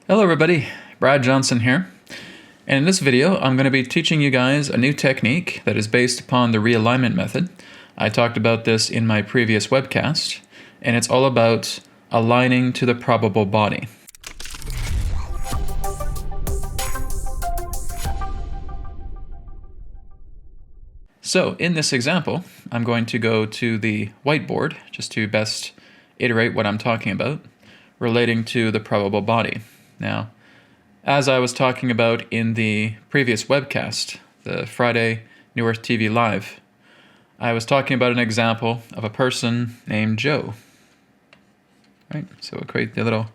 Hello everybody, Brad Johnson here. And in this video, I'm going to be teaching you guys a new technique that is based upon the realignment method. I talked about this in my previous webcast, and it's all about aligning to the probable body. So in this example, I'm going to go to the whiteboard just to best iterate what I'm talking about relating to the probable body. Now, as I was talking about in the previous webcast, the Friday New Earth TV Live, I was talking about an example of a person named Joe. Right? So we'll create the little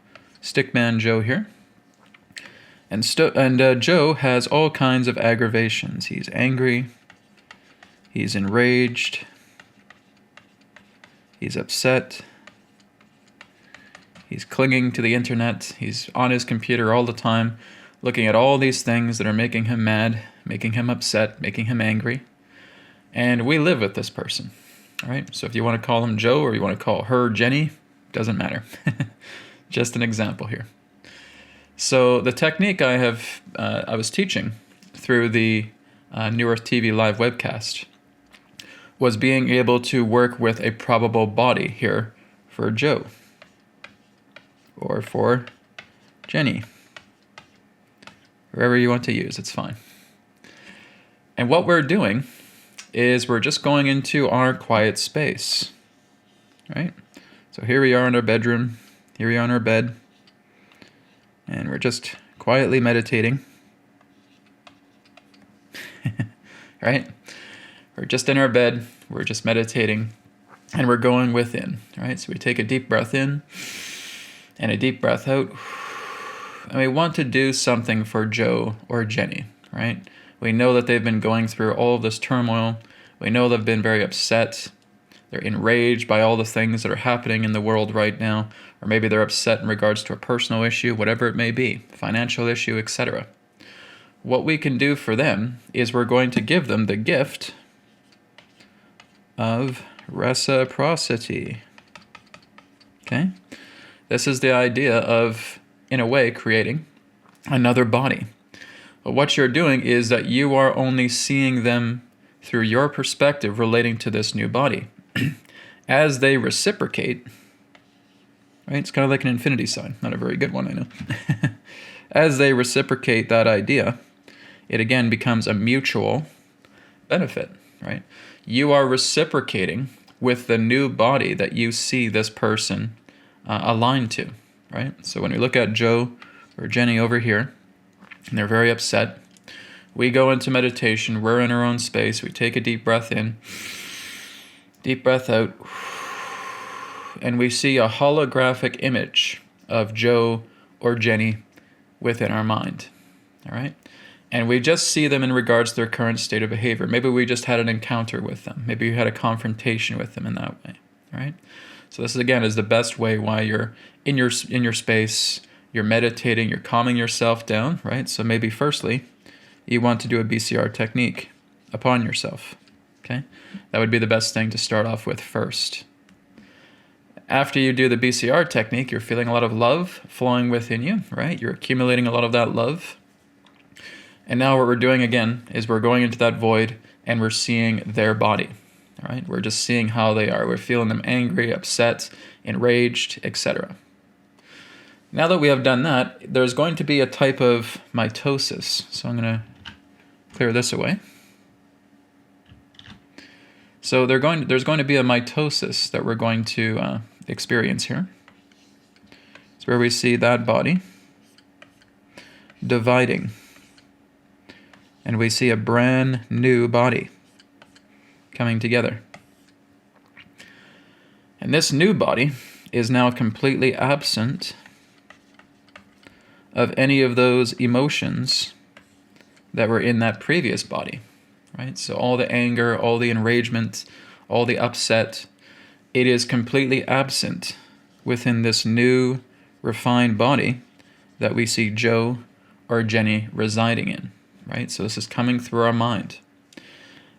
stickman Joe here. And Joe has all kinds of aggravations. He's angry, he's enraged, he's upset, he's clinging to the internet, he's on his computer all the time, looking at all these things that are making him mad, making him upset, making him angry. And we live with this person, all right? So if you want to call him Joe or you want to call her Jenny, doesn't matter. Just an example here. So the technique I was teaching through the New Earth TV Live webcast was being able to work with a probable body here for Joe or for Jenny. Wherever you want to use, it's fine. And what we're doing is we're just going into our quiet space, right? So here we are in our bedroom, here we are on our bed, and we're just quietly meditating, right? We're just in our bed, we're just meditating, and we're going within, right? So we take a deep breath in and a deep breath out, and we want to do something for Joe or Jenny, right? We know that they've been going through all of this turmoil. We know they've been very upset. They're enraged by all the things that are happening in the world right now, or maybe they're upset in regards to a personal issue, whatever it may be, financial issue, etc. What we can do for them is we're going to give them the gift of reciprocity. Okay? This is the idea of, in a way, creating another body. But what you're doing is that you are only seeing them through your perspective relating to this new body. As they reciprocate, right? It's kind of like an infinity sign. Not a very good one, I know. As they reciprocate that idea, it again becomes a mutual benefit, right? You are reciprocating with the new body that you see this person aligned to, right? So when we look at Joe or Jenny over here, and they're very upset, we go into meditation, we're in our own space, we take a deep breath in, deep breath out, and we see a holographic image of Joe or Jenny within our mind, all right? And we just see them in regards to their current state of behavior. Maybe we just had an encounter with them. Maybe we had a confrontation with them in that way, all right? So this, again, is the best way while you're in your space, you're meditating, you're calming yourself down, right? So maybe firstly, you want to do a BCR technique upon yourself, okay? That would be the best thing to start off with first. After you do the BCR technique, you're feeling a lot of love flowing within you, right? You're accumulating a lot of that love. And now what we're doing again is we're going into that void and we're seeing their body, all right? We're just seeing how they are. We're feeling them angry, upset, enraged, etc. Now that we have done that, there's going to be a type of mitosis. So I'm going to clear this away. So there's going to be a mitosis that we're going to experience here. It's where we see that body dividing. And we see a brand new body coming together. And this new body is now completely absent of any of those emotions that were in that previous body, right? So all the anger, all the enragement, all the upset, it is completely absent within this new refined body that we see Joe or Jenny residing in, right? So this is coming through our mind.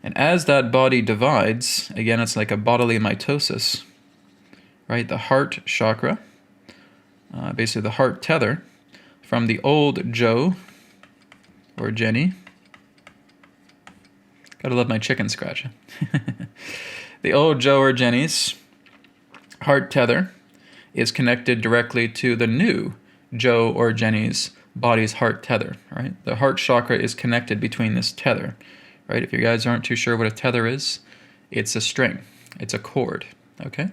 And as that body divides, again, it's like a bodily mitosis, right? The heart chakra, basically the heart tether, from the old Joe or Jenny. Gotta love my chicken scratch. The old Joe or Jenny's heart tether is connected directly to the new Joe or Jenny's body's heart tether, right? The heart chakra is connected between this tether, right? If you guys aren't too sure what a tether is, it's a string. It's a cord, okay?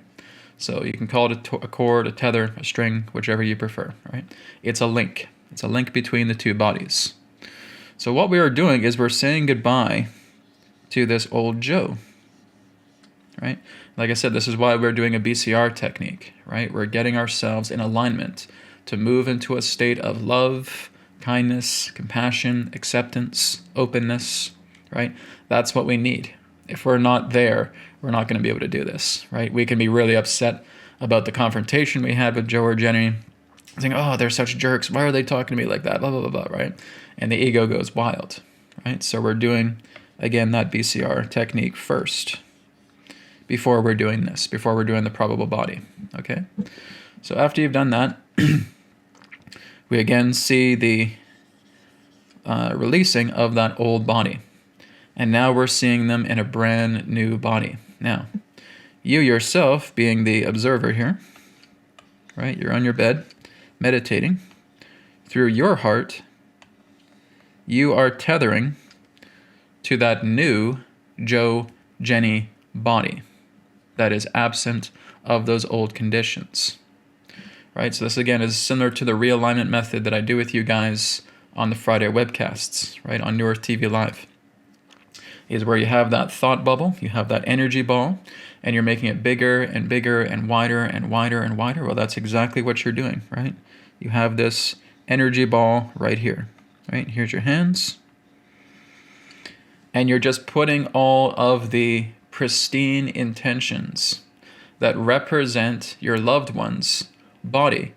So you can call it a cord, a tether, a string, whichever you prefer, right? It's a link. It's a link between the two bodies. So what we are doing is we're saying goodbye to this old Joe, right? Like I said, this is why we're doing a BCR technique, right? We're getting ourselves in alignment to move into a state of love, kindness, compassion, acceptance, openness, right? That's what we need. If we're not there, we're not going to be able to do this, right? We can be really upset about the confrontation we had with Joe or Jenny, saying, oh, they're such jerks. Why are they talking to me like that? Blah, blah, blah, blah, right? And the ego goes wild, right? So we're doing, again, that BCR technique first before we're doing this, before we're doing the probable body, okay? So after you've done that, we again see the releasing of that old body. And now we're seeing them in a brand new body. Now, you yourself being the observer here, right? You're on your bed, meditating. Through your heart, you are tethering to that new Joe, Jenny body that is absent of those old conditions. Right, so this again is similar to the realignment method that I do with you guys on the Friday webcasts, right, on New Earth TV Live. Is where you have that thought bubble, you have that energy ball, and you're making it bigger and bigger and wider and wider and wider. Well, that's exactly what you're doing, right? You have this energy ball right here, right? Here's your hands. And you're just putting all of the pristine intentions that represent your loved ones' body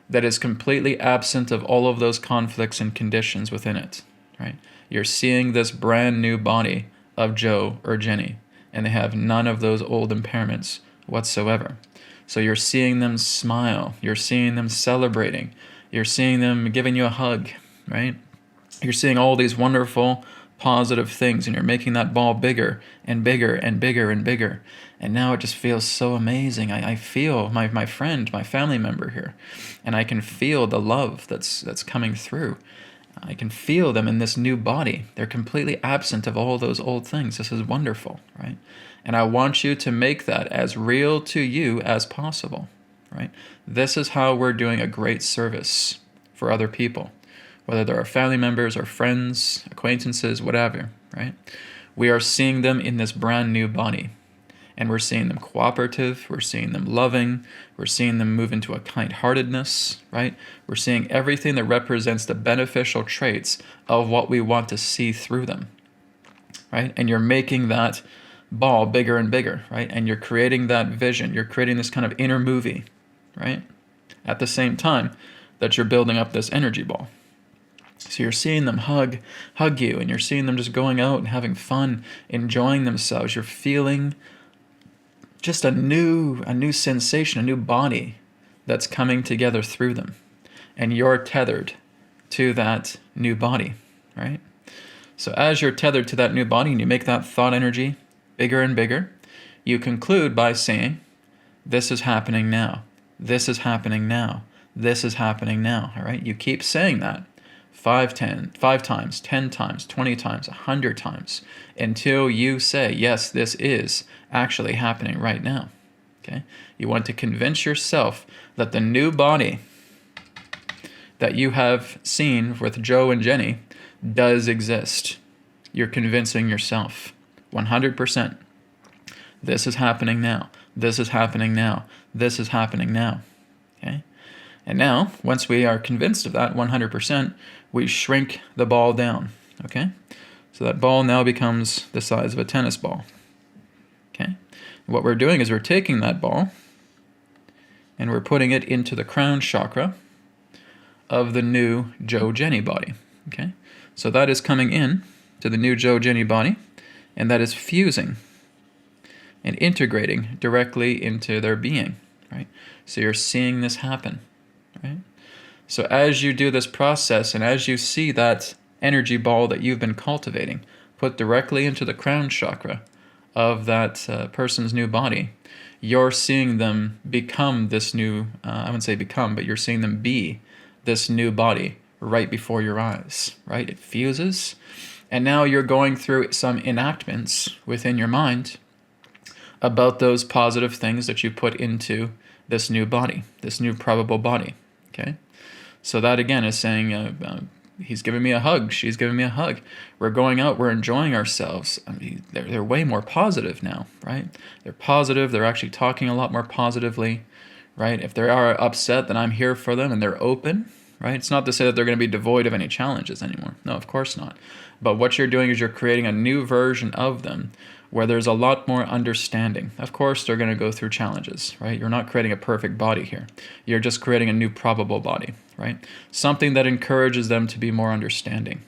that is completely absent of all of those conflicts and conditions within it, right? You're seeing this brand new body of Joe or Jenny, and they have none of those old impairments whatsoever. So you're seeing them smile, you're seeing them celebrating, you're seeing them giving you a hug, right? You're seeing all these wonderful, positive things, and you're making that ball bigger and bigger and bigger and bigger. And now it just feels so amazing. I feel my friend, my family member here, and I can feel the love that's coming through. I can feel them in this new body. They're completely absent of all those old things. This is wonderful, right? And I want you to make that as real to you as possible, right? This is how we're doing a great service for other people, whether they're our family members or friends, acquaintances, whatever, right? We are seeing them in this brand new body. And we're seeing them cooperative, we're seeing them loving, we're seeing them move into a kind-heartedness, right? We're seeing everything that represents the beneficial traits of what we want to see through them, right? And you're making that ball bigger and bigger, right? And you're creating that vision, you're creating this kind of inner movie, right? At the same time that you're building up this energy ball. So you're seeing them hug you, and you're seeing them just going out and having fun, enjoying themselves. You're feeling just a new sensation, a new body that's coming together through them. And you're tethered to that new body, right? So as you're tethered to that new body and you make that thought energy bigger and bigger, you conclude by saying, this is happening now. This is happening now. This is happening now, all right? You keep saying that 5 times, 10 times, 20 times, 100 times, until you say, yes, this is actually happening right now, okay? You want to convince yourself that the new body that you have seen with Joe and Jenny does exist. You're convincing yourself 100%. This is happening now. This is happening now. This is happening now, okay? And now, once we are convinced of that 100%, we shrink the ball down, okay? So that ball now becomes the size of a tennis ball, okay? And what we're doing is we're taking that ball and we're putting it into the crown chakra of the new Joe Jenny body, okay? So that is coming in to the new Joe Jenny body, and that is fusing and integrating directly into their being, right? So you're seeing this happen, right? So as you do this process and as you see that energy ball that you've been cultivating put directly into the crown chakra of that person's new body, you're seeing them become this new, I wouldn't say become, but you're seeing them be this new body right before your eyes, right? It fuses. And now you're going through some enactments within your mind about those positive things that you put into this new body, this new probable body, okay? So that again is saying, he's giving me a hug, she's giving me a hug. We're going out, we're enjoying ourselves. I mean, they're way more positive now, right? They're positive, they're actually talking a lot more positively, right? If they are upset, then I'm here for them and they're open, right? It's not to say that they're going to be devoid of any challenges anymore. No, of course not. But what you're doing is you're creating a new version of them where there's a lot more understanding. Of course, they're going to go through challenges, right? You're not creating a perfect body here. You're just creating a new probable body, right? Something that encourages them to be more understanding.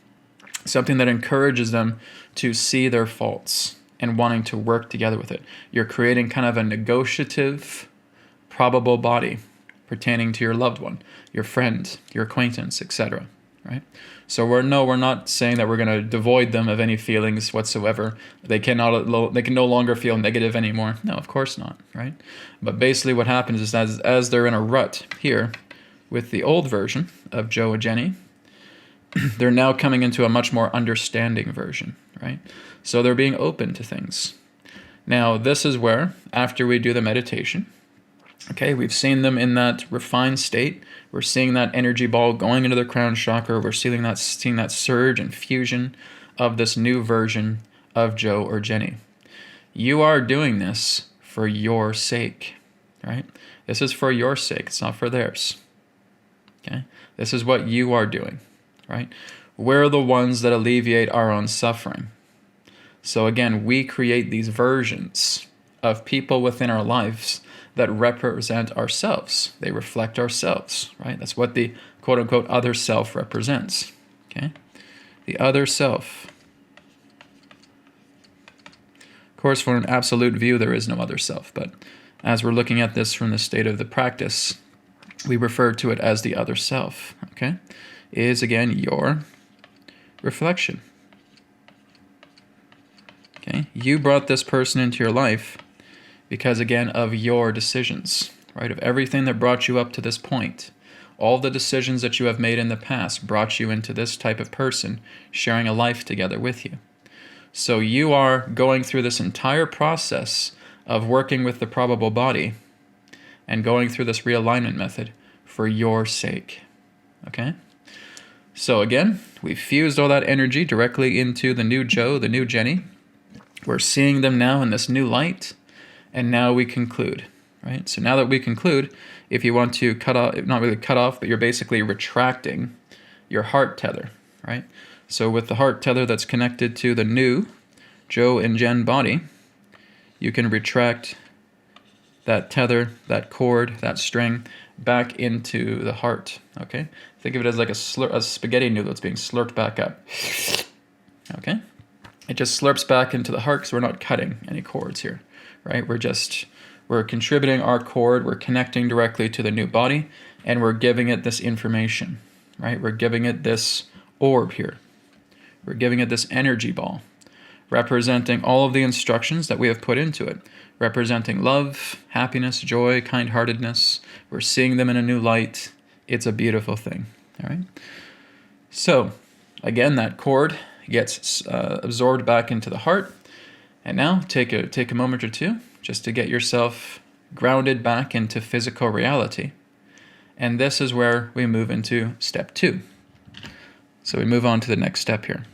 Something that encourages them to see their faults and wanting to work together with it. You're creating kind of a negotiative, probable body pertaining to your loved one, your friend, your acquaintance, etc., right? So we're not saying that we're going to devoid them of any feelings whatsoever. They can no longer feel negative anymore. No, of course not, right? But basically what happens is as they're in a rut here with the old version of Joe and Jenny, they're now coming into a much more understanding version, right? So they're being open to things. Now, this is where, after we do the meditation, okay, we've seen them in that refined state. We're seeing that energy ball going into the crown chakra. We're seeing that surge and fusion of this new version of Joe or Jenny. You are doing this for your sake, right? This is for your sake. It's not for theirs, okay? This is what you are doing, right? We're the ones that alleviate our own suffering. So again, we create these versions of people within our lives that represent ourselves. They reflect ourselves, right? That's what the quote-unquote other self represents, okay? The other self. Of course, for an absolute view, there is no other self, but as we're looking at this from the state of the practice, we refer to it as the other self, okay? It is, again, your reflection, okay? You brought this person into your life because, again, of your decisions, right? Of everything that brought you up to this point. All the decisions that you have made in the past brought you into this type of person, sharing a life together with you. So you are going through this entire process of working with the probable body and going through this realignment method for your sake, okay? So again, we've fused all that energy directly into the new Joe, the new Jenny. We're seeing them now in this new light. And now we conclude, right? So now that we conclude, if you want to cut off, not really cut off, but you're basically retracting your heart tether, right? So with the heart tether that's connected to the new Joe and Jen body, you can retract that tether, that cord, that string back into the heart, okay? Think of it as like a spaghetti noodle that's being slurped back up, okay? It just slurps back into the heart because we're not cutting any cords here. Right? We're contributing our cord, we're connecting directly to the new body, and we're giving it this information, right? We're giving it this orb here. We're giving it this energy ball, representing all of the instructions that we have put into it, representing love, happiness, joy, kind-heartedness. We're seeing them in a new light. It's a beautiful thing, all right? So, again, that cord gets absorbed back into the heart. And now take a moment or two just to get yourself grounded back into physical reality. And this is where we move into step 2. So we move on to the next step here.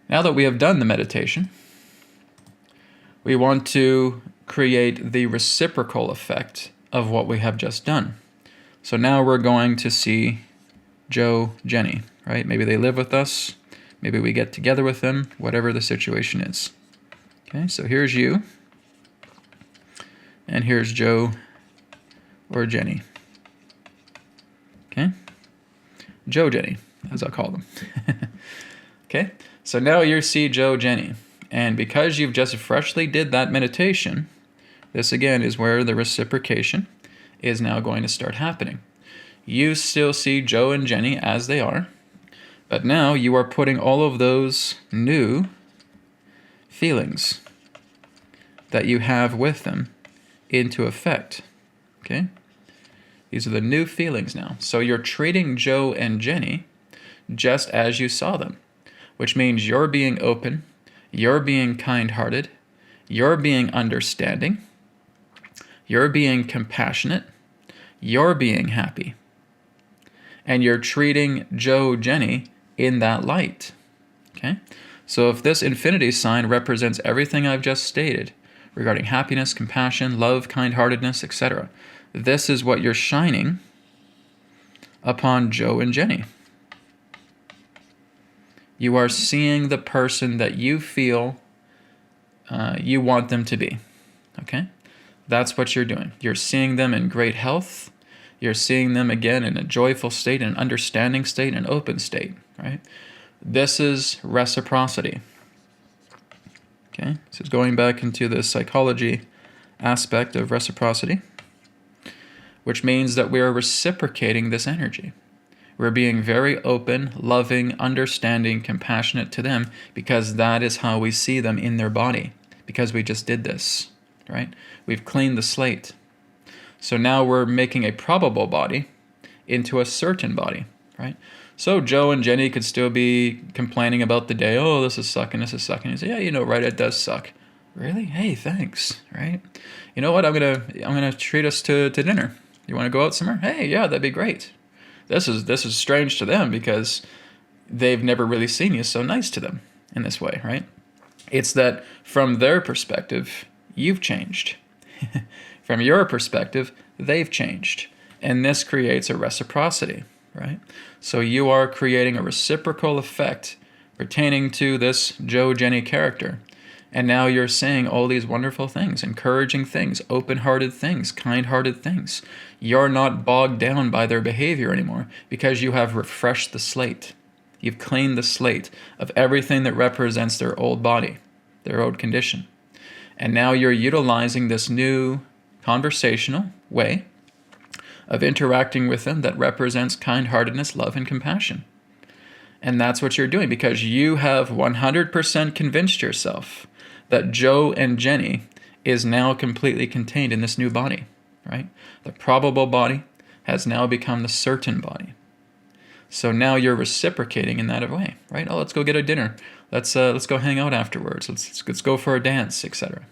Now that we have done the meditation, we want to create the reciprocal effect of what we have just done. So now we're going to see Joe, Jenny, right? Maybe they live with us. Maybe we get together with them, whatever the situation is. Okay, so here's you. And here's Joe or Jenny. Okay? Joe, Jenny, as I'll call them. Okay, so now you see Joe, Jenny. And because you've just freshly did that meditation, this again is where the reciprocation is now going to start happening. You still see Joe and Jenny as they are, but now you are putting all of those new feelings that you have with them into effect. Okay? These are the new feelings now. So you're treating Joe and Jenny just as you saw them, which means you're being open, you're being kind-hearted, you're being understanding, you're being compassionate, you're being happy. And you're treating Joe, Jenny in that light. Okay? So if this infinity sign represents everything I've just stated regarding happiness, compassion, love, kind-heartedness, etc., this is what you're shining upon Joe and Jenny. You are seeing the person that you feel you want them to be. Okay? That's what you're doing. You're seeing them in great health. You're seeing them again in a joyful state, an understanding state, an open state, right? This is reciprocity. Okay? So it's going back into the psychology aspect of reciprocity, which means that we are reciprocating this energy. We're being very open, loving, understanding, compassionate to them because that is how we see them in their body, because we just did this, right? We've cleaned the slate. So now we're making a probable body into a certain body, right? So Joe and Jenny could still be complaining about the day. Oh, this is sucking, this is sucking. You say, yeah, you know, right, it does suck. Really? Hey, thanks, right? You know what? I'm gonna treat us to dinner. You want to go out somewhere? Hey, yeah, that'd be great. This is strange to them because they've never really seen you so nice to them in this way, right? It's that from their perspective, you've changed. From your perspective, they've changed. And this creates a reciprocity, right? So you are creating a reciprocal effect pertaining to this Joe Jenny character. And now you're saying all these wonderful things, encouraging things, open-hearted things, kind-hearted things. You're not bogged down by their behavior anymore because you have refreshed the slate. You've cleaned the slate of everything that represents their old body, their old condition. And now you're utilizing this new conversational way of interacting with them that represents kind-heartedness, love, and compassion. And that's what you're doing because you have 100% convinced yourself that Joe and Jenny is now completely contained in this new body, right? The probable body has now become the certain body. So now you're reciprocating in that way, right? Oh, let's go get a dinner. Let's go hang out afterwards. Let's go for a dance, etc.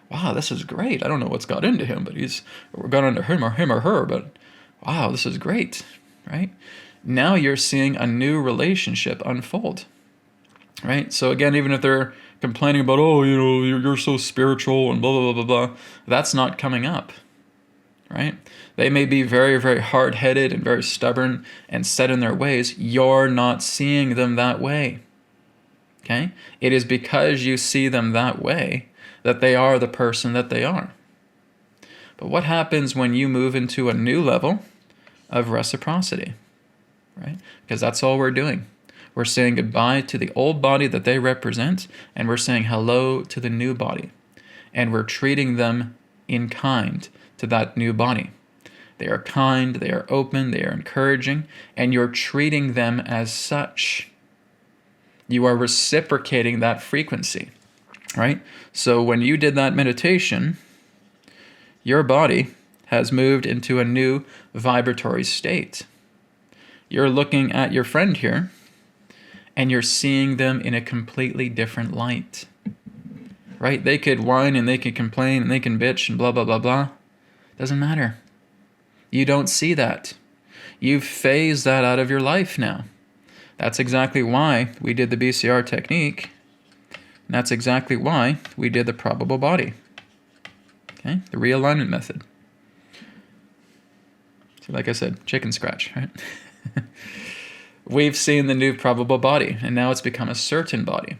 Wow, this is great. I don't know what's got into him, but got into him or her, but wow, this is great, right? Now you're seeing a new relationship unfold, right? So again, even if they're complaining about, oh, you know, you're so spiritual and blah, blah, blah, blah, blah, that's not coming up, right? They may be very, very hard-headed and very stubborn and set in their ways. You're not seeing them that way, okay? It is because you see them that way that they are the person that they are. But what happens when you move into a new level of reciprocity, right? Because that's all we're doing. We're saying goodbye to the old body that they represent, and we're saying hello to the new body. And we're treating them in kind to that new body. They are kind, they are open, they are encouraging, and you're treating them as such. You are reciprocating that frequency, right? So when you did that meditation, your body has moved into a new vibratory state. You're looking at your friend here, and you're seeing them in a completely different light, right? They could whine and they could complain and they can bitch and blah, blah, blah, blah. Doesn't matter. You don't see that. You've phased that out of your life now. That's exactly why we did the BCR technique. And that's exactly why we did the probable body. Okay? The realignment method. So like I said, chicken scratch, right? We've seen the new probable body, and now it's become a certain body.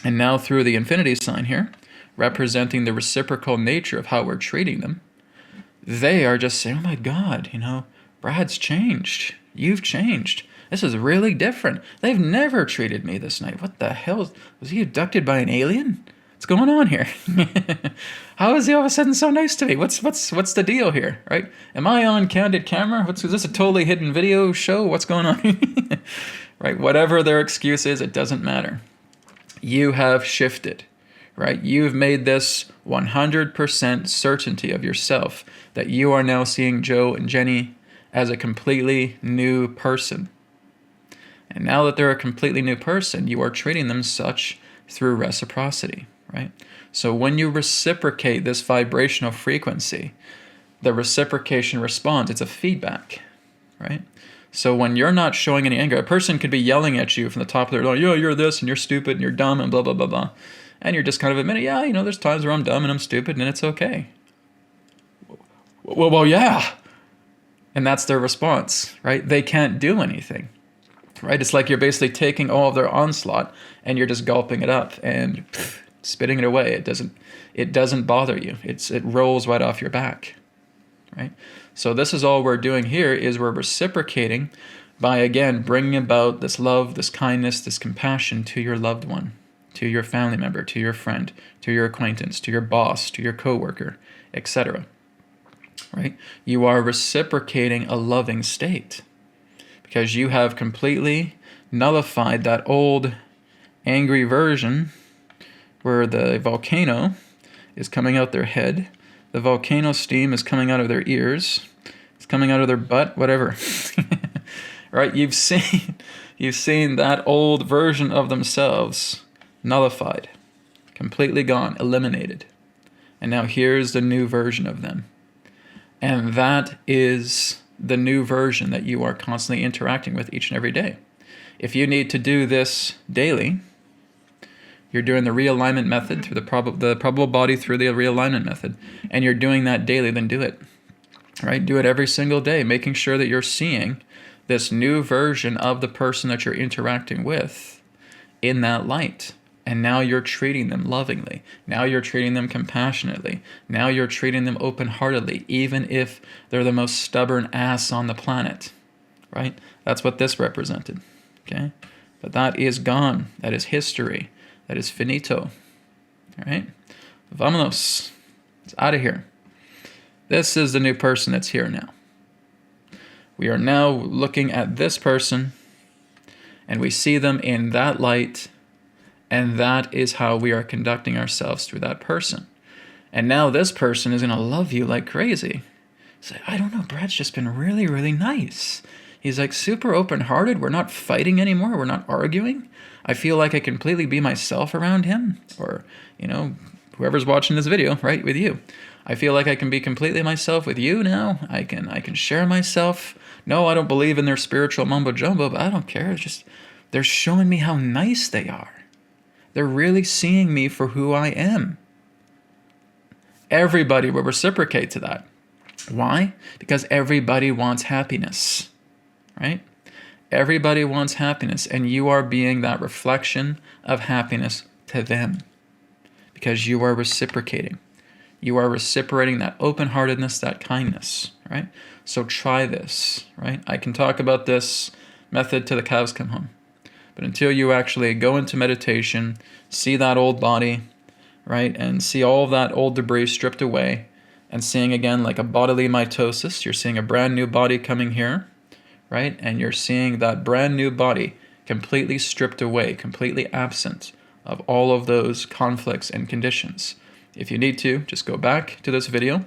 And now through the infinity sign here, representing the reciprocal nature of how we're treating them, they are just saying, oh my God, you know, Brad's changed. You've changed. This is really different. They've never treated me this night. What the hell? Was he abducted by an alien? What's going on here? How is he all of a sudden so nice to me? What's the deal here, right? Am I on candid camera? Is this a totally hidden video show? What's going on? Right? Whatever their excuse is, it doesn't matter. You have shifted, right? You've made this 100% certainty of yourself that you are now seeing Joe and Jenny as a completely new person. And now that they're a completely new person, you are treating them such through reciprocity, right? So when you reciprocate this vibrational frequency, the reciprocation response, it's a feedback, right? So when you're not showing any anger, a person could be yelling at you from the top of their lungs, yo, you're this and you're stupid and you're dumb and blah, blah, blah, blah. And you're just kind of admitting, yeah, there's times where I'm dumb and I'm stupid and it's okay. Well, yeah. And that's their response, right? They can't do anything, right? It's like you're basically taking all of their onslaught and you're just gulping it up and spitting it away. It doesn't bother you. It rolls right off your back, right? So this is all we're doing here is we're reciprocating by, again, bringing about this love, this kindness, this compassion to your loved one, to your family member, to your friend, to your acquaintance, to your boss, to your coworker, etc. Right? You are reciprocating a loving state because you have completely nullified that old angry version where the volcano is coming out their head. The volcano steam is coming out of their ears. It's coming out of their butt, whatever. Right? You've seen that old version of themselves nullified, completely gone, eliminated. And now here's the new version of them. And that is the new version that you are constantly interacting with each and every day. If you need to do this daily, you're doing the realignment method through the probable body through the realignment method, and you're doing that daily, then do it. Right? Do it every single day, making sure that you're seeing this new version of the person that you're interacting with in that light. And now you're treating them lovingly. Now you're treating them compassionately. Now you're treating them open-heartedly, even if they're the most stubborn ass on the planet. Right? That's what this represented. Okay? But that is gone. That is history. That is finito. All right? Vámonos. It's out of here. This is the new person that's here now. We are now looking at this person, and we see them in that light, and that is how we are conducting ourselves through that person. And now this person is going to love you like crazy. Say, I don't know, Brad's just been really, really nice. He's like super open-hearted. We're not fighting anymore. We're not arguing. I feel like I can completely be myself around him, or, whoever's watching this video, right, with you. I feel like I can be completely myself with you now. I can share myself. No, I don't believe in their spiritual mumbo-jumbo, but I don't care. It's just, they're showing me how nice they are. They're really seeing me for who I am. Everybody will reciprocate to that. Why? Because everybody wants happiness, right? Everybody wants happiness, and you are being that reflection of happiness to them because you are reciprocating. You are reciprocating that open-heartedness, that kindness, right? So try this, right? I can talk about this method till the cows come home. But until you actually go into meditation, see that old body, right? And see all of that old debris stripped away and seeing again like a bodily mitosis, you're seeing a brand new body coming here, right? And you're seeing that brand new body completely stripped away, completely absent of all of those conflicts and conditions. If you need to, just go back to this video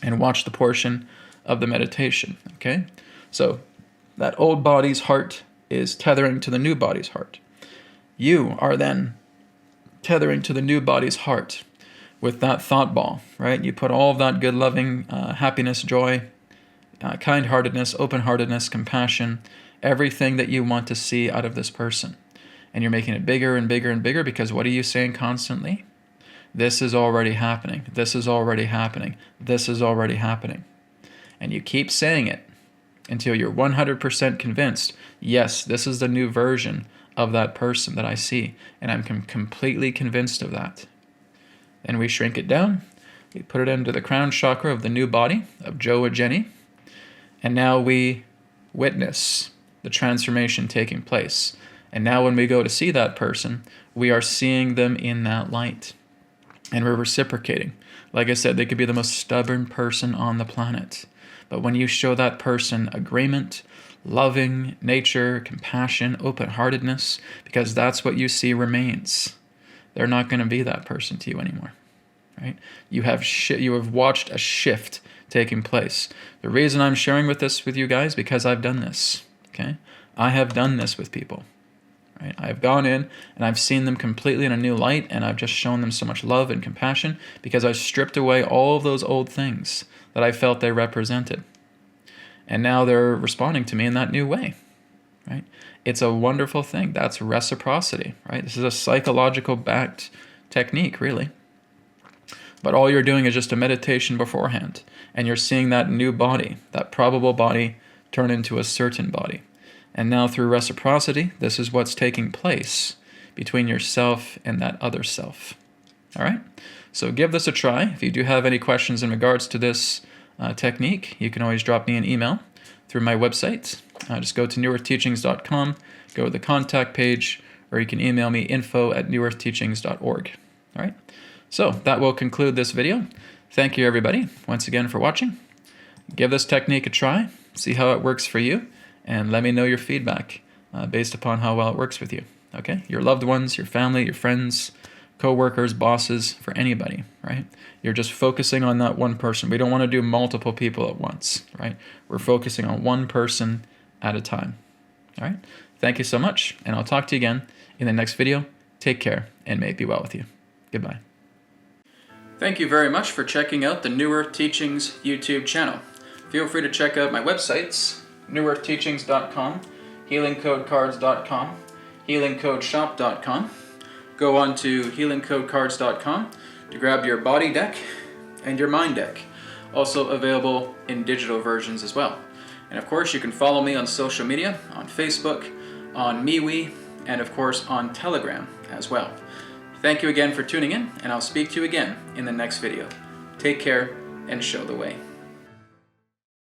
and watch the portion of the meditation, okay? So that old body's heart is tethering to the new body's heart. You are then tethering to the new body's heart with that thought ball, right? You put all of that good, loving, happiness, joy, kind-heartedness, open-heartedness, compassion, everything that you want to see out of this person. And you're making it bigger and bigger and bigger because what are you saying constantly? This is already happening. This is already happening. This is already happening. And you keep saying it until you're 100% convinced, yes, this is the new version of that person that I see, and I'm completely convinced of that. Then we shrink it down, we put it into the crown chakra of the new body, of Joe or Jenny, and now we witness the transformation taking place. And now when we go to see that person, we are seeing them in that light. and we're reciprocating. Like I said, they could be the most stubborn person on the planet. But when you show that person agreement, loving nature, compassion, open-heartedness, because that's what you see remains, they're not going to be that person to you anymore, right? You have watched a shift taking place. The reason I'm sharing this with you guys, because I've done this, okay? I have done this with people, right? I've gone in and I've seen them completely in a new light, and I've just shown them so much love and compassion because I stripped away all of those old things that I felt they represented. And now they're responding to me in that new way, right? It's a wonderful thing. That's reciprocity, right? This is a psychological backed technique, really. But all you're doing is just a meditation beforehand, and you're seeing that new body, that probable body, turn into a certain body. And now through reciprocity, this is what's taking place between yourself and that other self. All right? So give this a try. If you do have any questions in regards to this technique, you can always drop me an email through my website. Just go to newearthteachings.com, go to the contact page, or you can email me info@newearthteachings.org. All right? So that will conclude this video. Thank you, everybody, once again for watching. Give this technique a try, see how it works for you, and let me know your feedback based upon how well it works with you. Okay? Your loved ones, your family, your friends, co-workers, bosses, for anybody, right? You're just focusing on that one person. We don't want to do multiple people at once, right? We're focusing on one person at a time. All right? Thank you so much, and I'll talk to you again in the next video. Take care, and may it be well with you. Goodbye. Thank you very much for checking out the New Earth Teachings YouTube channel. Feel free to check out my websites, newearthteachings.com, healingcodecards.com, healingcodeshop.com. Go on to healingcodecards.com to grab your body deck and your mind deck, also available in digital versions as well. And of course, you can follow me on social media, on Facebook, on MeWe, and of course on Telegram as well. Thank you again for tuning in, and I'll speak to you again in the next video. Take care and show the way.